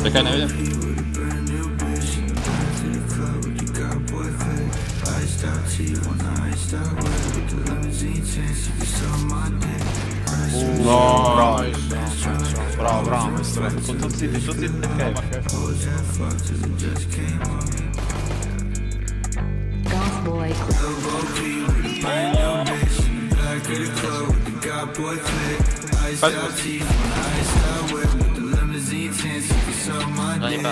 Čekaj, ne vidim. Bravo, majstore. Tu si hej. No nie ma.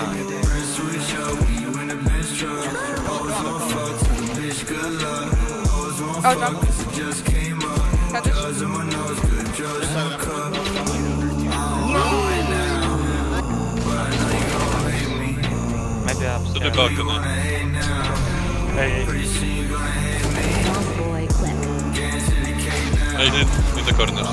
Oh, no. Maybe I'm Så du bakar nu? Hej. Nej, det är inte corner.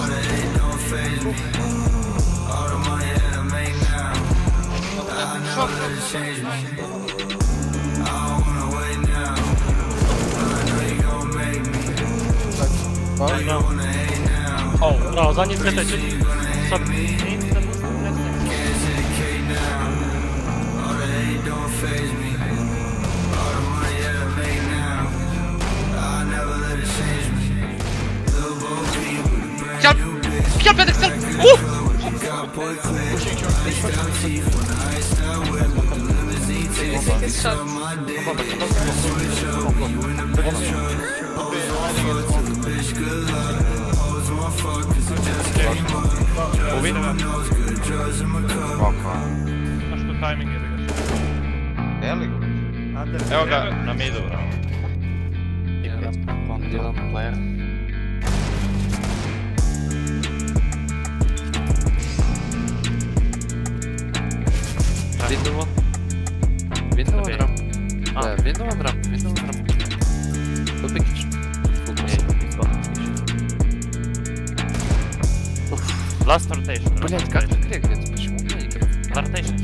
Bravo, zadnji preteći. Sad. Kjell Pedersen! Znaš što tajming je da ga Je li? Evo ga, na midu, bravo. Jedan player. Window on ramp. Window on ramp. Go big kitchen. Last rotation. Блять, как ты крекается? Почему он не играет? Rotation.